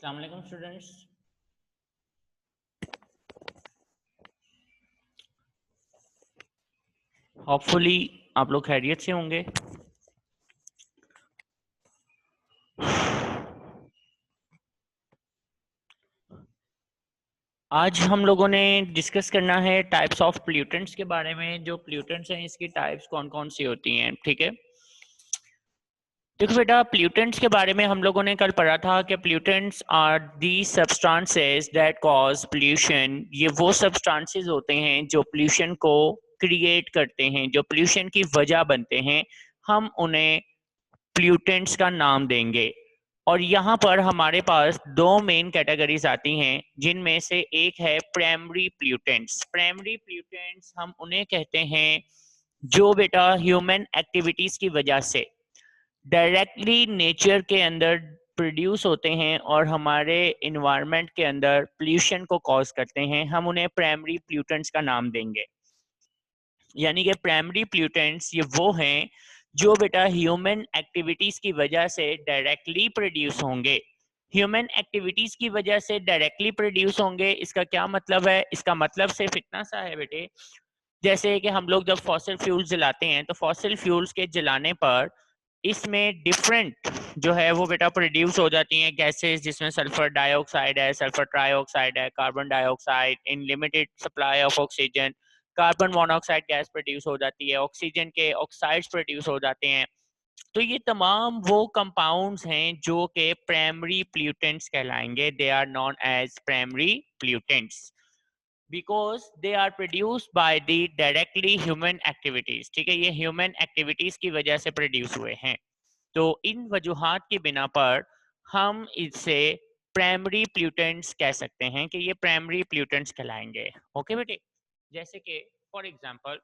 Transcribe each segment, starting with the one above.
अस्सलाम वालेकुम students. Hopefully आप लोग खैरियत से होंगे। आज हम लोगों ने डिस्कस करना है टाइप्स ऑफ प्लूटेंट्स के बारे में। जो प्लूटेंट्स हैं इसकी टाइप्स कौन कौन सी होती हैं, ठीक है। देखो बेटा, प्लूटेंट्स के बारे में हम लोगों ने कल पढ़ा था कि pollutants are the substances that cause pollution. ये वो सब्सटेंसेस होते हैं जो पोल्यूशन को क्रिएट करते हैं, जो पोल्यूशन की वजह बनते हैं। हम उन्हें प्लूटेंट्स का नाम देंगे। और यहाँ पर हमारे पास दो मेन कैटेगरीज आती हैं, जिनमें से एक है प्राइमरी प्लूटेंट्स। प्राइमरी प्लूटेंट्स हम उन्हें कहते हैं जो बेटा ह्यूमन एक्टिविटीज की वजह से डायरेक्टली नेचर के अंदर प्रोड्यूस होते हैं और हमारे इन्वायरमेंट के अंदर पोल्यूशन को कॉज करते हैं। हम उन्हें प्राइमरी प्लूटेंट्स का नाम देंगे। यानी कि प्राइमरी प्लूटेंट्स ये वो हैं जो बेटा ह्यूमन एक्टिविटीज की वजह से डायरेक्टली प्रोड्यूस होंगे। ह्यूमन एक्टिविटीज की वजह से डायरेक्टली प्रोड्यूस होंगे, इसका क्या मतलब है? इसका मतलब सिर्फ इतना सा है बेटे, जैसे कि हम लोग जब फॉसिल फ्यूल्स जलाते हैं तो फॉसिल फ्यूल्स के जलाने पर इसमें डिफरेंट जो है वो बेटा प्रोड्यूस हो जाती हैं गैसेस, जिसमें सल्फर डाइऑक्साइड है, सल्फर ट्राइऑक्साइड है, carbon dioxide, in limited supply of oxygen carbon monoxide gas produce हो जाती है, ऑक्सीजन के ऑक्साइड्स प्रोड्यूस हो जाते हैं। तो ये तमाम वो कंपाउंड्स हैं जो कि प्राइमरी प्लूटेंट्स कहलाएंगे। They are known as primary pollutants because they are produced by the directly human activities. ठीक है, ये ह्यूमन एक्टिविटीज की वजह से प्रोड्यूस हुए हैं। तो इन वजूहात की बिना पर हम इससे प्राइमरी प्लूटेंट्स कह सकते हैं कि ये प्राइमरी प्लूटेंट्स कहलाएंगे। ओके बेटे, जैसे कि for example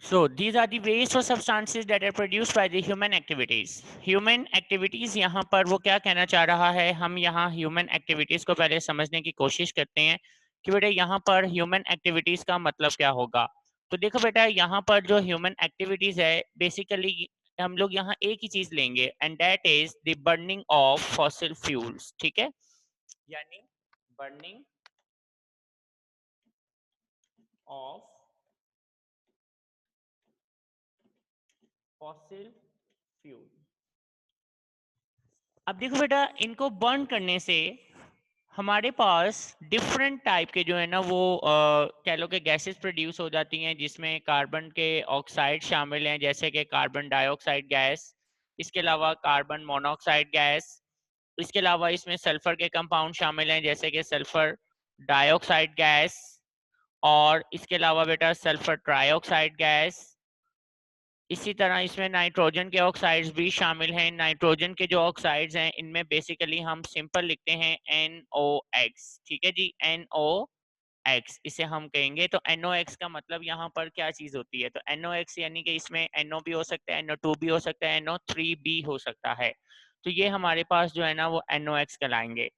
so these are the waste or substances that are produced by the human activities. Human activities यहाँ पर वो क्या कहना चाह रहा है, हम यहाँ human activities को पहले समझने की कोशिश करते हैं कि बेटा यहाँ पर human activities का मतलब क्या होगा। तो देखो बेटा, यहाँ पर जो human activities है बेसिकली हम लोग यहाँ एक ही चीज लेंगे and that is the burning of fossil fuels. ठीक है, यानी बर्निंग ऑफ फॉसिल फ्यूल। अब देखो बेटा, इनको बर्न करने से हमारे पास डिफरेंट टाइप के जो है ना वो कह लो कि गैसेस प्रोड्यूस हो जाती हैं, जिसमें कार्बन के ऑक्साइड शामिल हैं, जैसे कि कार्बन डाइऑक्साइड गैस, इसके अलावा कार्बन मोनोऑक्साइड गैस, इसके अलावा इसमें सल्फर के कंपाउंड शामिल हैं जैसे कि सल्फर डाइऑक्साइड गैस, और इसके अलावा बेटा सल्फर ट्राइऑक्साइड गैस। इसी तरह इसमें नाइट्रोजन के ऑक्साइड्स भी शामिल हैं। नाइट्रोजन के जो ऑक्साइड्स हैं इनमें बेसिकली हम सिंपल लिखते हैं NOx। ठीक है जी, NOx इसे हम कहेंगे। तो NOx का मतलब यहाँ पर क्या चीज होती है, तो NOx यानी कि इसमें NO भी हो सकता है, NO2 भी हो सकता है, NO3 भी हो सकता है। तो ये हमारे पास जो है ना वो NOx कहलाएंगे।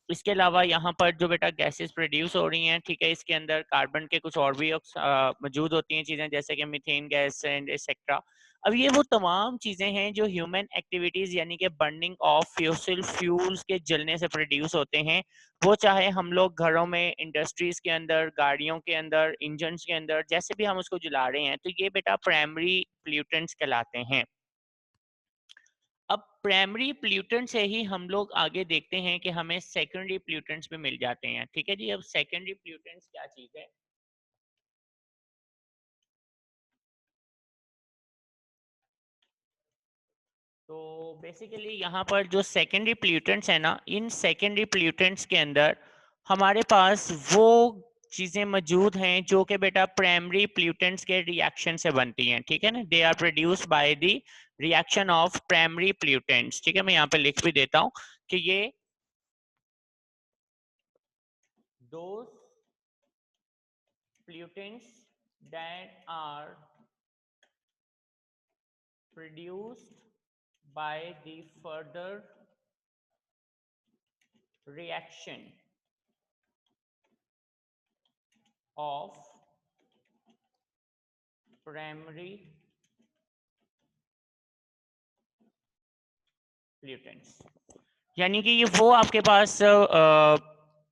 इसके अलावा यहाँ पर जो बेटा गैसेस प्रोड्यूस हो रही हैं, ठीक है, इसके अंदर कार्बन के कुछ और भी मौजूद होती हैं चीजें, जैसे कि मीथेन गैस एंड एक्सेट्रा। अब ये वो तमाम चीजें हैं जो ह्यूमन एक्टिविटीज यानी कि बर्निंग ऑफ फ्यूसिल फ्यूल्स के जलने से प्रोड्यूस होते हैं। वो चाहे हम लोग घरों में, इंडस्ट्रीज के अंदर, गाड़ियों के अंदर, इंजन के अंदर, जैसे भी हम उसको जला रहे हैं, तो ये बेटा प्राइमरी प्लूटेंट्स कहलाते हैं। अब प्राइमरी प्लूटेंट से ही हम लोग आगे देखते हैं कि हमें सेकेंडरी प्लूटेंट्स भी मिल जाते हैं। ठीक है जी, अब सेकेंडरी प्लूटेंट्स क्या चीज है? तो बेसिकली यहाँ पर जो सेकेंडरी प्ल्यूटेंट्स है ना, इन सेकेंडरी प्ल्यूटेंट्स के अंदर हमारे पास वो चीजें मौजूद हैं जो कि बेटा प्राइमरी प्ल्यूटेंट्स के रिएक्शन से बनती हैं, ठीक है ना। They are produced by the reaction of primary pollutants, ठीक है। मैं यहाँ पे लिख भी देता हूँ कि ये those pollutants that are produced by the further reaction of primary pollutants, यानी कि ये वो आपके पास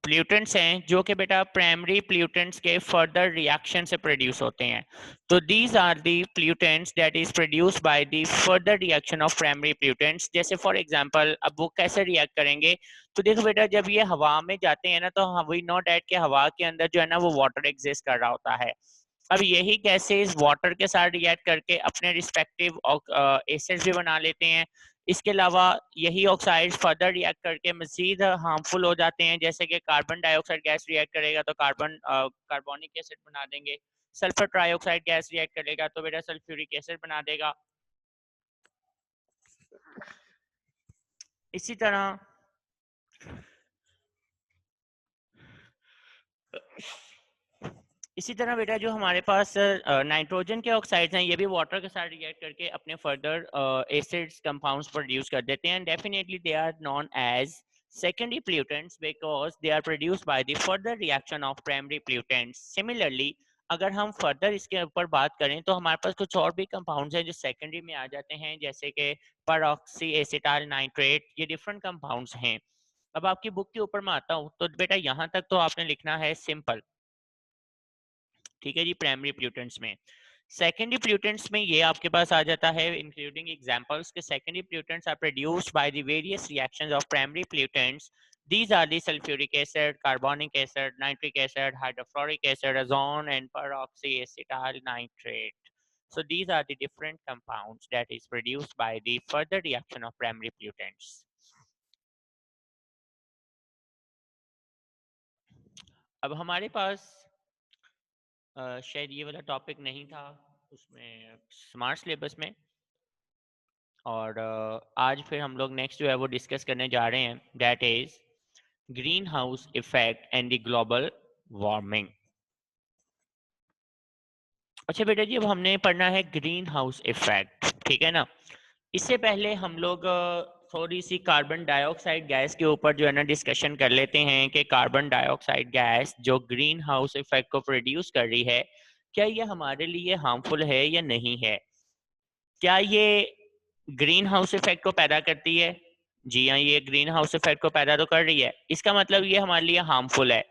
प्ल्यूटेंट्स हैं जो कि बेटा प्राइमरी प्ल्यूटेंट्स के फर्दर रिएक्शन से प्रोड्यूस होते हैं। तो these are the pollutants that is produced by the further reaction of primary pollutants. जैसे फॉर एग्जांपल अब वो कैसे रिएक्ट करेंगे, तो देखो बेटा जब ये हवा में जाते हैं ना, तो वी नो डैट के हवा के अंदर जो है ना वो वाटर एग्जिस्ट कर रहा होता है। अब यही गैसेस वाटर के साथ रिएक्ट करके अपने रिस्पेक्टिव एसिड्स भी बना लेते हैं। इसके अलावा यही ऑक्साइड फर्दर रिएक्ट करके मजीद हार्मफुल हो जाते हैं, जैसे कि कार्बन डाइऑक्साइड गैस रिएक्ट करेगा तो कार्बोनिक एसिड बना देंगे, सल्फर ट्राइऑक्साइड गैस रिएक्ट करेगा तो बेटा सल्फ्यूरिक एसिड बना देगा। इसी तरह बेटा जो हमारे पास नाइट्रोजन के ऑक्साइड्स हैं, ये भी वाटर के साथ रिएक्ट करके अपने फर्दर एसिड्स कंपाउंड्स प्रोड्यूस कर देते हैं। Definitely they are known as secondary pollutants because they are produced by the further reaction of primary pollutants. Similarly, अगर हम फर्दर इसके ऊपर बात करें तो हमारे पास कुछ और भी कंपाउंड्स हैं जो सेकेंडरी में आ जाते हैं, जैसे कि परऑक्सी एसिटाइल नाइट्रेट, ये डिफरेंट कंपाउंड्स हैं। अब आपकी बुक के ऊपर मैं आता हूँ तो बेटा यहाँ तक तो आपने लिखना है सिंपल, ठीक है जी, प्राइमरी पोल्यूटेंट्स में। सेकेंडरी पोल्यूटेंट्स में ये आपके पास आ जाता है इंक्लूडिंग एग्जांपल्स के secondary pollutants are produced by the various reactions of primary pollutants. These are the sulfuric acid, carbonic acid, nitric acid, hydrofluoric acid, ozone and peroxyacetyl nitrate. So these are the different compounds that is produced by the further reaction of primary pollutants. अब हमारे पास शायद ये वाला topic नहीं था उसमें smart syllabus में, और आज फिर हम लोग नेक्स्ट जो है वो डिस्कस करने जा रहे हैं, that is green house effect and the global warming. अच्छा बेटा जी, अब हमने पढ़ना है ग्रीन हाउस इफेक्ट, ठीक है ना। इससे पहले हम लोग थोड़ी सी कार्बन डाइऑक्साइड गैस के ऊपर जो है ना डिस्कशन कर लेते हैं कि कार्बन डाइऑक्साइड गैस जो ग्रीन हाउस इफेक्ट को प्रोड्यूस कर रही है, क्या ये हमारे लिए हार्मफुल है या नहीं है। क्या ये ग्रीन हाउस इफेक्ट को पैदा करती है? जी हाँ, ये ग्रीन हाउस इफेक्ट को पैदा तो कर रही है, इसका मतलब ये हमारे लिए हार्मफुल है।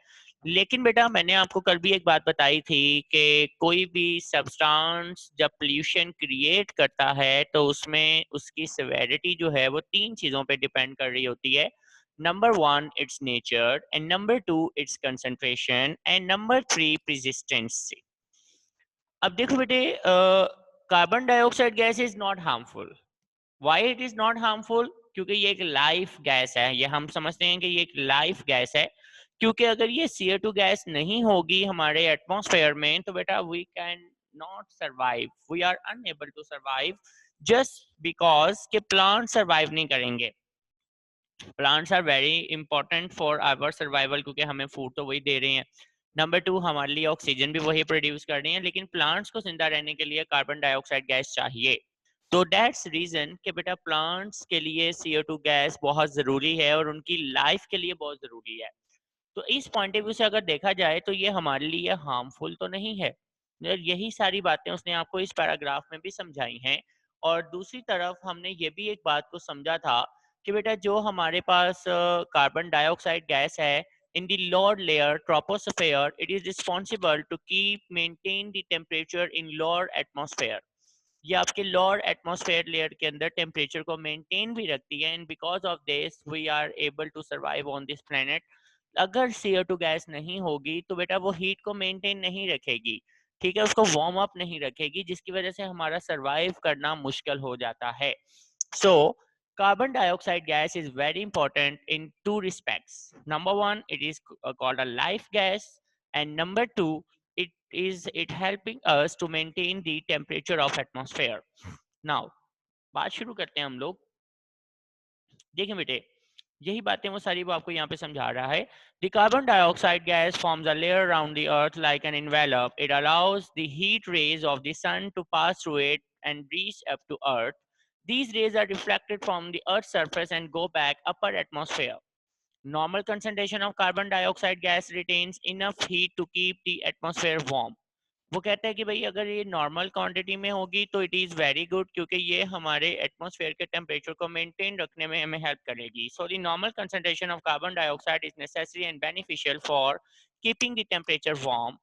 लेकिन बेटा मैंने आपको कल भी एक बात बताई थी कि कोई भी सब्सटेंस जब पोल्यूशन क्रिएट करता है तो उसमें उसकी सेवेरिटी जो है वो तीन चीजों पे डिपेंड कर रही होती है। Number 1 it's nature, and number 2 it's concentration, and number 3 persistency. अब देखो बेटे, carbon dioxide gas is not harmful. Why it is not harmful? क्योंकि ये एक लाइफ गैस है, ये हम समझते हैं कि ये एक लाइफ गैस है। क्योंकि अगर ये CO2 गैस नहीं होगी हमारे एटमॉस्फेयर में तो बेटा we can not survive, we are unable to survive, just because के प्लांट सर्वाइव नहीं करेंगे। Plants are very important for our survival, क्योंकि हमें फूड तो वही दे रहे हैं। नंबर 2, हमारे लिए ऑक्सीजन भी वही प्रोड्यूस कर रही हैं, लेकिन प्लांट्स को जिंदा रहने के लिए कार्बन डाइऑक्साइड गैस चाहिए। तो दैट्स रीजन कि बेटा प्लांट्स के लिए CO2 गैस बहुत जरूरी है और उनकी लाइफ के लिए बहुत जरूरी है। तो इस पॉइंट ऑफ व्यू से अगर देखा जाए तो ये हमारे लिए हार्मफुल तो नहीं है। यही सारी बातें उसने आपको इस पैराग्राफ में भी समझाई हैं। और दूसरी तरफ हमने ये भी एक बात को समझा था कि बेटा जो हमारे पास कार्बन डाइऑक्साइड गैस है in the lower layer troposphere, it is responsible to keep maintain the temperature in lower atmosphere. ये आपके लोअर एटमॉस्फेयर लेयर के अंदर टेम्परेचर को मेंटेन भी रखती है, and because of this we are able to survive on this planet. अगर CO2 gas नहीं होगी तो बेटा वो हीट को मेंटेन नहीं रखेगी, ठीक है, उसको वार्म अप नहीं रखेगी, जिसकी वजह से हमारा सर्वाइव करना मुश्किल हो जाता है। सो Carbon dioxide gas is very important in two respects. Number one, it is called a life gas, and number two, it helping us to maintain the temperature of atmosphere. Now, बात शुरू करते हैं हम लोग. देखें बेटे, यही बातें वो सारी वो आपको यहाँ पे समझा रहा है. The carbon dioxide gas forms a layer around the earth like an envelope. It allows the heat rays of the sun to pass through it and reach up to earth. These rays are reflected from the earth's surface and go back upper atmosphere. Normal concentration of carbon dioxide gas retains enough heat to keep the atmosphere warm. वो कहते हैं कि भाई अगर ये normal quantity में होगी तो इट इज़ वेरी गुड, क्योंकि ये हमारे एटमॉस्फेयर के टेम्परेचर को मेंटेन रखने में हमें हेल्प करेगी. So the normal concentration of carbon dioxide is necessary and beneficial for keeping the temperature warm,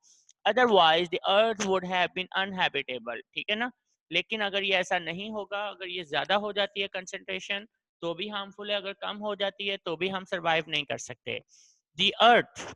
otherwise the earth would have been unhabitable. ठीक है ना. लेकिन अगर ये ऐसा नहीं होगा, अगर ये ज़्यादा हो जाती है कंसंट्रेशन तो भी हार्मफुल है, अगर कम हो जाती है तो भी हम सर्वाइव नहीं कर सकते. The earth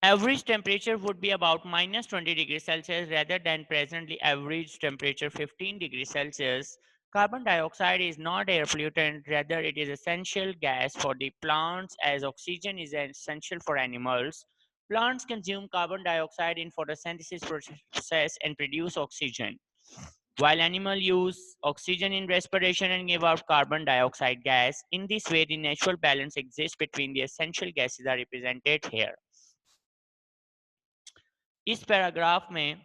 average temperature would be about minus 20 degrees Celsius rather than presently average temperature 15 degrees Celsius. Carbon dioxide is not air pollutant, rather it is essential gas for the plants as oxygen is essential for animals. Plants consume carbon dioxide in photosynthesis process and produce oxygen, while animals use oxygen in respiration and give out carbon dioxide gas. In this way, the natural balance exists between the essential gases are represented here. इस paragraph में